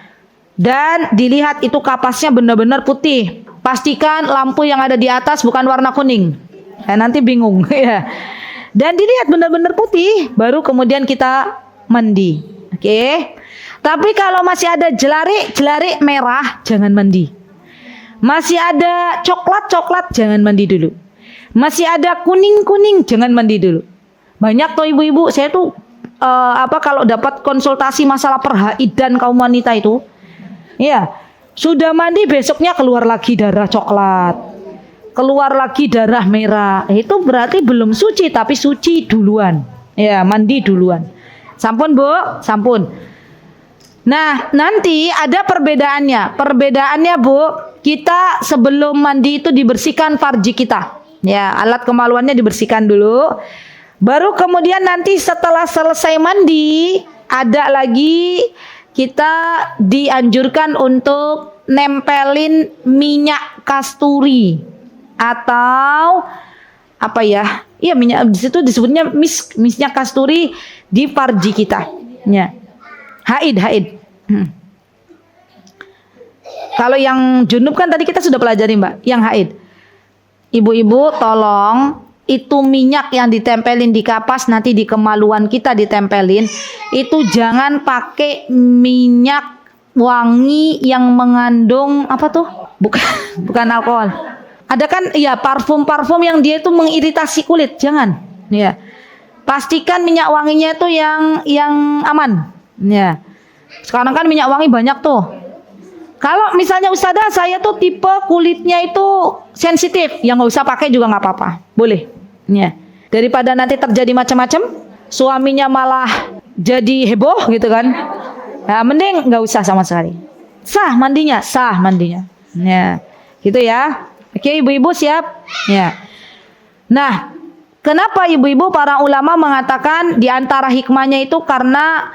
Dan dilihat itu kapasnya benar-benar putih. Pastikan lampu yang ada di atas bukan warna kuning. Nanti bingung ya. Dan dilihat benar-benar putih, baru kemudian kita mandi. Oke. Tapi kalau masih ada jelari merah, jangan mandi. Masih ada coklat, jangan mandi dulu. Masih ada kuning, jangan mandi dulu. Banyak tuh ibu-ibu, saya tuh kalau dapat konsultasi masalah perhaidan kaum wanita itu, ya, sudah mandi besoknya keluar lagi darah coklat. Keluar lagi darah merah, itu berarti belum suci tapi suci duluan, ya, mandi duluan. Sampun Bu, sampun. Nah nanti ada perbedaannya Bu, kita sebelum mandi itu dibersihkan farji kita, ya, alat kemaluannya dibersihkan dulu, baru kemudian nanti setelah selesai mandi ada lagi kita dianjurkan untuk nempelin minyak kasturi. Atau apa ya? Iya, minyak, di situ disebutnya minyak kasturi di farji kita. Ya. Haid. Kalau yang junub kan tadi kita sudah pelajari Mbak, yang haid. Ibu-ibu tolong itu minyak yang ditempelin di kapas nanti di kemaluan kita ditempelin, itu jangan pakai minyak wangi yang mengandung apa tuh? Bukan alkohol. Ada kan ya parfum yang dia itu mengiritasi kulit, jangan. Ya. Pastikan minyak wanginya itu yang aman. Ya. Sekarang kan minyak wangi banyak tuh. Kalau misalnya Ustazah saya tuh tipe kulitnya itu sensitif, yang nggak usah pakai juga nggak apa-apa, boleh. Ya. Daripada nanti terjadi macam-macam, suaminya malah jadi heboh gitu kan. Nah, mending nggak usah sama sekali. Sah mandinya. Ya. Gitu ya. Oke, ibu-ibu siap? Ya. Nah, kenapa ibu-ibu para ulama mengatakan di antara hikmahnya itu karena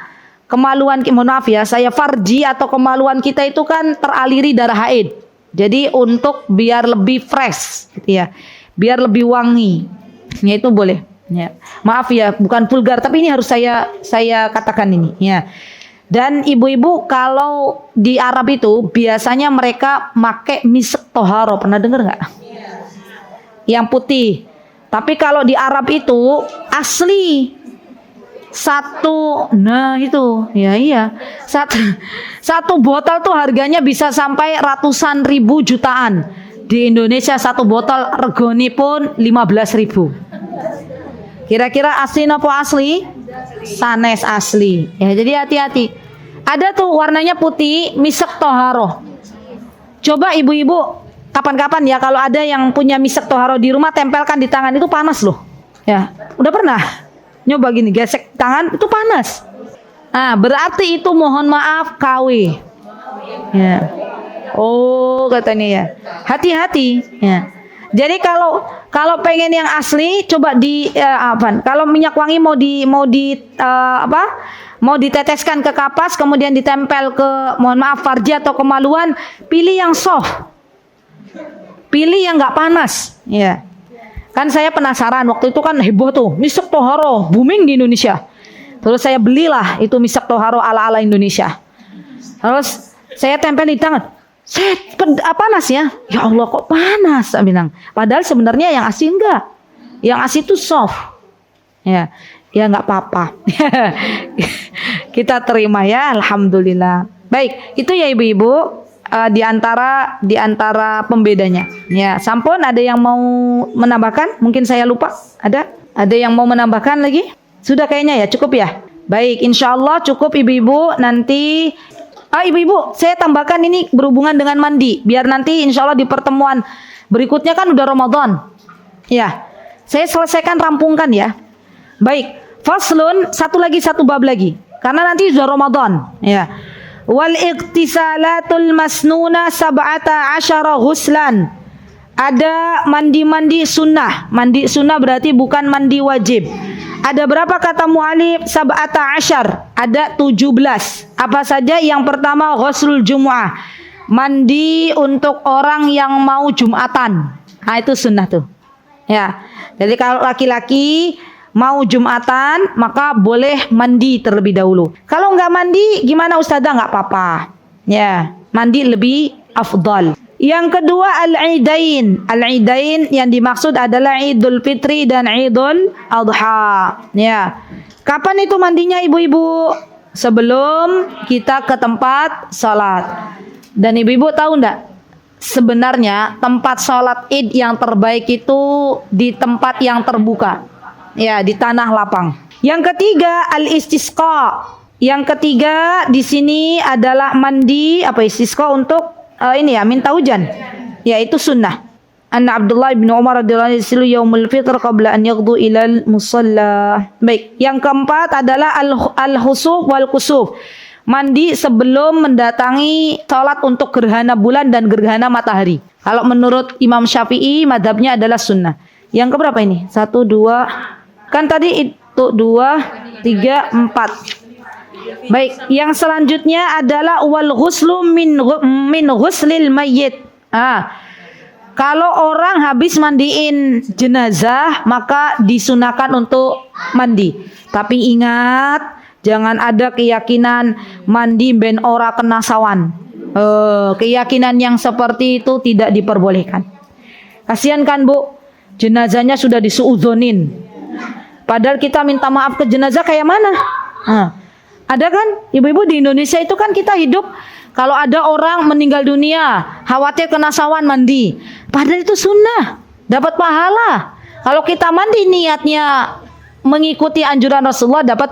kemaluan, mohon maaf ya, saya farji atau kemaluan kita itu kan teraliri darah haid. Jadi untuk biar lebih fresh, gitu ya, biar lebih wangi, ya itu boleh. Ya. Maaf ya, bukan vulgar, tapi ini harus saya katakan ini. Ya. Dan ibu-ibu kalau di Arab itu biasanya mereka make misk toharo, pernah dengar nggak? Yang putih. Tapi kalau di Arab itu asli satu, nah itu, ya iya, satu botol tuh harganya bisa sampai ratusan ribu jutaan. Di Indonesia satu botol regoni pun 15.000. Kira-kira asli apa asli? Sanes asli. Ya, jadi hati-hati. Ada tuh warnanya putih, misk toharo. Coba ibu-ibu kapan-kapan ya kalau ada yang punya misk toharo di rumah, tempelkan di tangan, itu panas loh. Ya, udah pernah nyoba gini, gesek tangan itu panas. Nah, berarti itu mohon maaf KW. Ya. Oh, katanya ya. Hati-hati. Ya. Jadi kalau pengen yang asli coba kalau minyak wangi mau diteteskan ke kapas kemudian ditempel ke mohon maaf farji atau kemaluan, pilih yang soft. Pilih yang enggak panas, ya. Kan saya penasaran, waktu itu kan heboh tuh, misk toharo booming di Indonesia. Terus saya belilah itu misk toharo ala-ala Indonesia. Terus saya tempel di tangan. Panas ya? Ya Allah kok panas, saya bilang. Padahal sebenarnya yang asli enggak. Yang asli itu soft. Ya, ya enggak apa-apa. Kita terima ya, alhamdulillah. Baik, itu ya ibu-ibu. di antara pembedanya. Ya, sampun ada yang mau menambahkan? Mungkin saya lupa. Ada yang mau menambahkan lagi? Sudah kayaknya ya, cukup ya. Baik, insya Allah cukup ibu-ibu. Nanti ibu-ibu, saya tambahkan ini berhubungan dengan mandi. Biar nanti insya Allah di pertemuan berikutnya kan udah Ramadan. Ya, saya selesaikan rampungkan ya. Baik, faslun, satu bab lagi. Karena nanti sudah Ramadan. Ya. Wal iqtisalatul masnuna 17 ghuslan. Ada mandi-mandi sunnah. Mandi sunnah berarti bukan mandi wajib. Ada berapa kata mu'alif? 17. Ada 17. Apa saja? Yang pertama ghuslul jumu'ah. Mandi untuk orang yang mau Jumatan. Nah, itu sunnah tuh. Ya. Jadi kalau laki-laki mau Jumatan, maka boleh mandi terlebih dahulu. Kalau nggak mandi, gimana Ustazah? Nggak apa-apa. Ya, mandi lebih afdal. Yang kedua al-idain. Al-idain yang dimaksud adalah Idul Fitri dan Idul Adha. Ya. Kapan itu mandinya ibu-ibu? Sebelum kita ke tempat salat. Dan ibu-ibu tahu enggak? Sebenarnya tempat salat Id yang terbaik itu di tempat yang terbuka. Ya, di tanah lapang. Yang ketiga al-istisqa. Yang ketiga di sini adalah mandi istisqa untuk minta hujan. Ya, itu sunnah. Anna Abdullah bin Umar radhiyallahu anhu yaumul fitr qabla an yaghdu ilal musalla. Baik, yang keempat adalah al-khusuf wal kusuf. Mandi sebelum mendatangi salat untuk gerhana bulan dan gerhana matahari. Kalau menurut Imam Syafi'i madhabnya adalah sunnah. Yang keberapa ini? 1, 2. Kan tadi itu 2, 3, 4. Baik, yang selanjutnya adalah wal ghuslu min ghuslil mayyit. Kalau orang habis mandiin jenazah, maka disunahkan untuk mandi. Tapi ingat, jangan ada keyakinan mandi ben ora kena sawan. Keyakinan yang seperti itu tidak diperbolehkan. Kasihan kan Bu, jenazahnya sudah disuudzonin. Padahal kita minta maaf ke jenazah kayak mana? Ada kan ibu-ibu di Indonesia itu kan kita hidup kalau ada orang meninggal dunia khawatir kena sawan mandi. Padahal itu sunnah, dapat pahala. Kalau kita mandi niatnya mengikuti anjuran Rasulullah dapat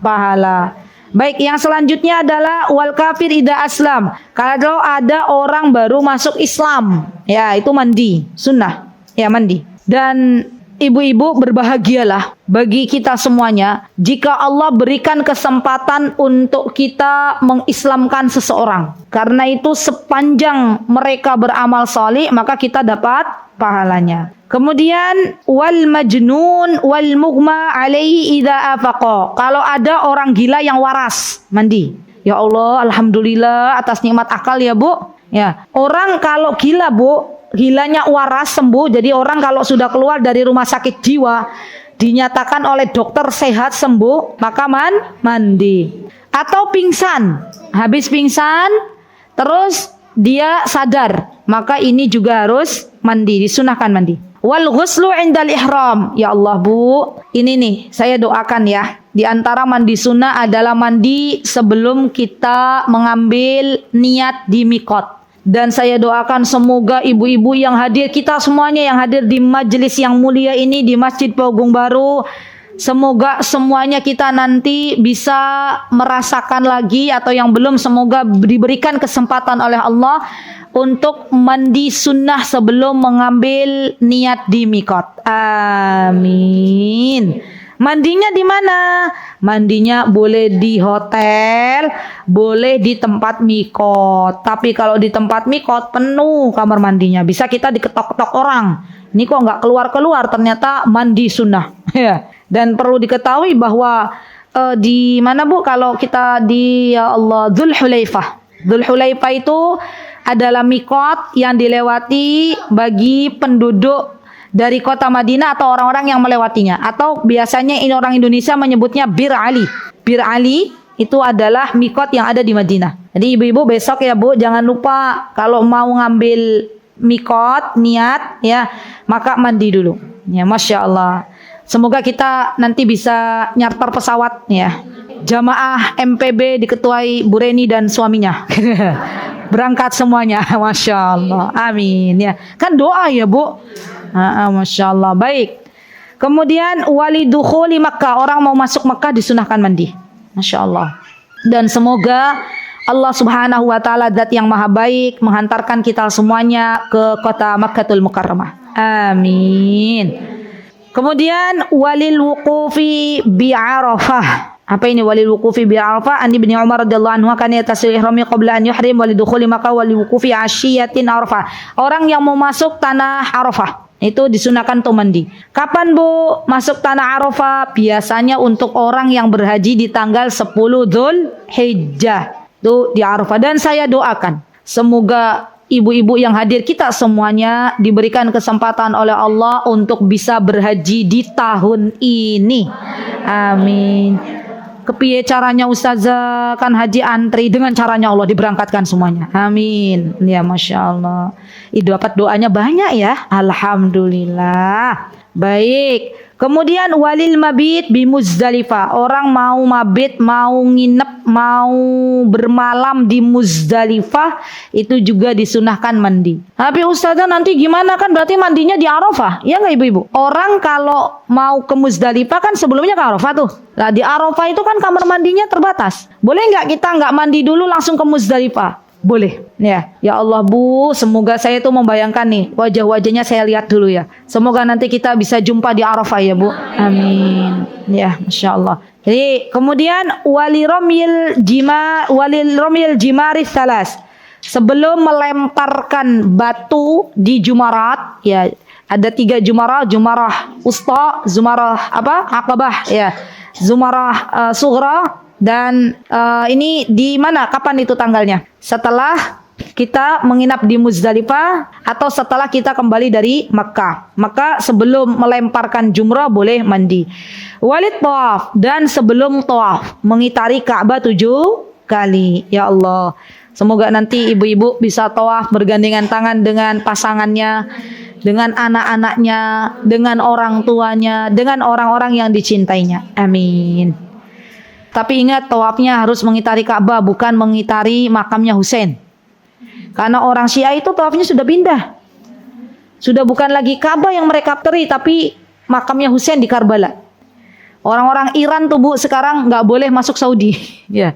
pahala. Baik, yang selanjutnya adalah wal kafir idza aslam. Kalau ada orang baru masuk Islam, ya itu mandi, sunnah. Ya mandi. Dan ibu-ibu berbahagialah bagi kita semuanya jika Allah berikan kesempatan untuk kita mengislamkan seseorang. Karena itu sepanjang mereka beramal salih maka kita dapat pahalanya. Kemudian wal majnun wal mughma alaihi idza afaqa. Kalau ada orang gila yang waras, mandi. Ya Allah, alhamdulillah atas nikmat akal ya, Bu. Ya, orang kalau gila, Bu, gilanya waras sembuh. Jadi orang kalau sudah keluar dari rumah sakit jiwa dinyatakan oleh dokter sehat sembuh, maka mandi. Atau pingsan, habis pingsan terus dia sadar, maka ini juga harus mandi, disunahkan mandi. Wal ghuslu indal ihram. Ya Allah, Bu, ini nih saya doakan ya. Di antara mandi sunnah adalah mandi sebelum kita mengambil niat di miqat. Dan saya doakan semoga ibu-ibu yang hadir, kita semuanya yang hadir di majelis yang mulia ini di Masjid Pogung Baru, semoga semuanya kita nanti bisa merasakan lagi, atau yang belum semoga diberikan kesempatan oleh Allah untuk mandi sunnah sebelum mengambil niat di miqat. Amin. Mandinya di mana? Mandinya boleh di hotel, boleh di tempat miqat. Tapi kalau di tempat miqat penuh kamar mandinya, bisa kita diketok-ketok orang. Ini kok nggak keluar-keluar, ternyata mandi sunnah. Dan perlu diketahui bahwa di mana Bu? Kalau kita di ya Allah Dzulhulaifah. Dzulhulaifah itu adalah miqat yang dilewati bagi penduduk dari kota Madinah atau orang-orang yang melewatinya. Atau biasanya ini orang Indonesia menyebutnya Bir Ali. Bir Ali itu adalah miqat yang ada di Madinah. Jadi ibu-ibu besok ya Bu, jangan lupa kalau mau ngambil miqat, niat ya, maka mandi dulu. Ya, Masya Allah. Semoga kita nanti bisa nyarter pesawat ya. Jamaah MPB diketuai Bu Reni dan suaminya. berangkat semuanya. Masya Allah. Amin ya. Kan doa ya Bu. Masya Allah. Baik. Kemudian walidukhuli Makkah, orang mau masuk Makkah disunahkan mandi. Masya Allah. Dan semoga Allah Subhanahu wa taala zat yang maha baik menghantarkan kita semuanya ke kota Makkatul Mukarramah. Amin. Kemudian walil wuqufi bi Arafah. Apa ini walil wuqufi bi Arafah? An Ibnu Umar radhiyallahu anhu kana yatasil ihrami qabla an yuhrim walidukhuli Makkah walil wuqufi asyiyatin Arafah. Orang yang mau masuk tanah Arafah itu disunahkan untuk mandi. Kapan Bu masuk tanah Arafah? Biasanya untuk orang yang berhaji di tanggal 10 Dzulhijjah. Itu di Arafah. Dan saya doakan semoga ibu-ibu yang hadir kita semuanya diberikan kesempatan oleh Allah untuk bisa berhaji di tahun ini. Amin. Kepiye caranya Ustazah? Kan haji antri, dengan caranya Allah diberangkatkan semuanya. Amin. Ya Masya Allah. Dapat doanya banyak ya. Alhamdulillah. Baik. Kemudian walil mabit bi Muzdalifah. Orang mau mabit, mau nginep, mau bermalam di Muzdalifah itu juga disunahkan mandi. Tapi Ustazah nanti gimana, kan berarti mandinya di Arafah. Ya enggak ibu-ibu? Orang kalau mau ke Muzdalifah kan sebelumnya ke Arafah tuh. Nah di Arafah itu kan kamar mandinya terbatas. Boleh enggak kita enggak mandi dulu langsung ke Muzdalifah? Boleh ya. Ya Allah Bu, semoga saya tuh membayangkan nih wajah-wajahnya, saya lihat dulu ya. Semoga nanti kita bisa jumpa di Arafah ya Bu. Amin. Ya Masya Allah. Jadi kemudian walil romil jimaris salas. Sebelum melemparkan batu di jumarat ya, ada 3 jumarah, jumarah usta, jumarah Aqabah ya, jumarah sughra. Dan ini di mana? Kapan itu tanggalnya? Setelah kita menginap di Muzdalifah atau setelah kita kembali dari Makkah. Maka sebelum melemparkan jumrah boleh mandi. Walid tawaf, dan sebelum tawaf mengitari Ka'bah 7 kali. Ya Allah, semoga nanti ibu-ibu bisa tawaf bergandengan tangan dengan pasangannya, dengan anak-anaknya, dengan orang tuanya, dengan orang-orang yang dicintainya. Amin. Tapi ingat, tawafnya harus mengitari Ka'bah, bukan mengitari makamnya Husain. Karena orang Syiah itu tawafnya sudah pindah. Sudah bukan lagi Ka'bah yang mereka teri, tapi makamnya Husain di Karbala. Orang-orang Iran tuh Bu sekarang nggak boleh masuk Saudi. Ya,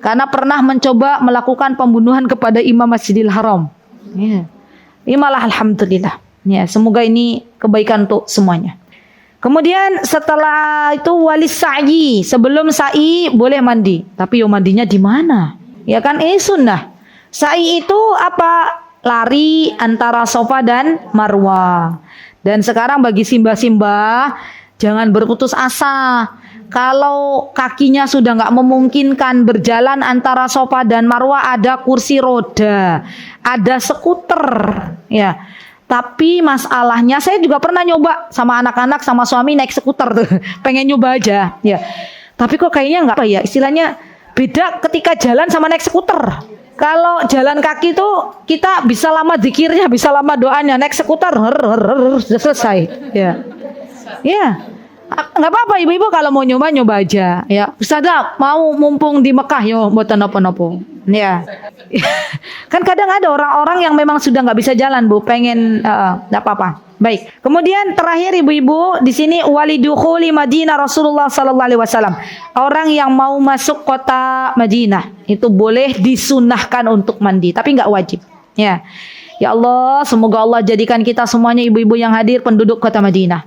karena pernah mencoba melakukan pembunuhan kepada Imam Masjidil Haram. Ya. Ini malah alhamdulillah. Ya, semoga ini kebaikan untuk semuanya. Kemudian setelah itu walis sa'i, sebelum sa'i boleh mandi. Tapi mandinya di mana? Ya kan ini sunnah. Sa'i itu apa? Lari antara Safa dan Marwah. Dan sekarang bagi simbah-simbah jangan berputus asa. Kalau kakinya sudah nggak memungkinkan berjalan antara Safa dan Marwah, ada kursi roda, ada skuter, ya. Tapi masalahnya saya juga pernah nyoba sama anak-anak sama suami naik skuter tuh, pengen nyoba aja, ya. Tapi kok kayaknya nggak apa ya, istilahnya beda ketika jalan sama naik skuter. Kalau jalan kaki tuh kita bisa lama zikirnya, bisa lama doanya, naik skuter sudah selesai, ya. Ya, nggak apa-apa ibu-ibu kalau mau nyoba aja, ya. Ustazah mau mumpung di Mekah yo, buat nopo-nopo. Ya, kan kadang ada orang-orang yang memang sudah nggak bisa jalan Bu, pengen nggak apa-apa. Baik. Kemudian terakhir ibu-ibu di sini walidukhuli Madinah Rasulullah Sallallahu Alaihi Wasallam. Orang yang mau masuk kota Madinah itu boleh disunahkan untuk mandi, tapi nggak wajib. Ya, ya Allah, semoga Allah jadikan kita semuanya ibu-ibu yang hadir penduduk kota Madinah.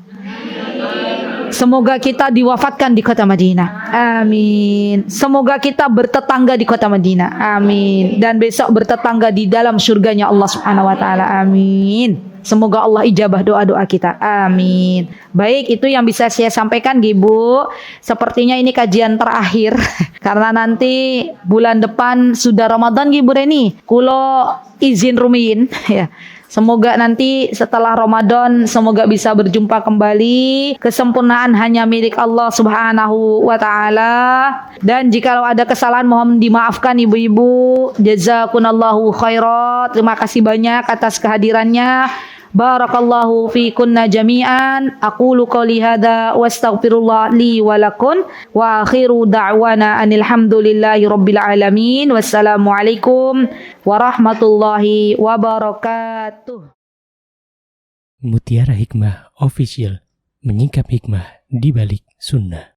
Semoga kita diwafatkan di kota Madinah. Amin. Semoga kita bertetangga di kota Madinah. Amin. Dan besok bertetangga di dalam surganya Allah Subhanahu wa taala. Amin. Semoga Allah ijabah doa-doa kita. Amin. Baik, itu yang bisa saya sampaikan Ibu. Sepertinya ini kajian terakhir karena nanti bulan depan sudah Ramadan Ibu Reni. Kulo izin rumiyin ya. Semoga nanti setelah Ramadan semoga bisa berjumpa kembali. Kesempurnaan hanya milik Allah Subhanahu wa taala. Dan jikalau ada kesalahan mohon dimaafkan ibu-ibu. Jazakunallahu khairat. Terima kasih banyak atas kehadirannya. Barakallahu fi kunna jami'an. Aqulu qouli hadza wa astaghfirullah li wa lakum wa akhiru da'wana anil hamdulillahi rabbil alamin. Wassalamualaikum warahmatullahi wabarakatuh. Mutiara Hikmah Official, menyingkap hikmah di balik sunnah.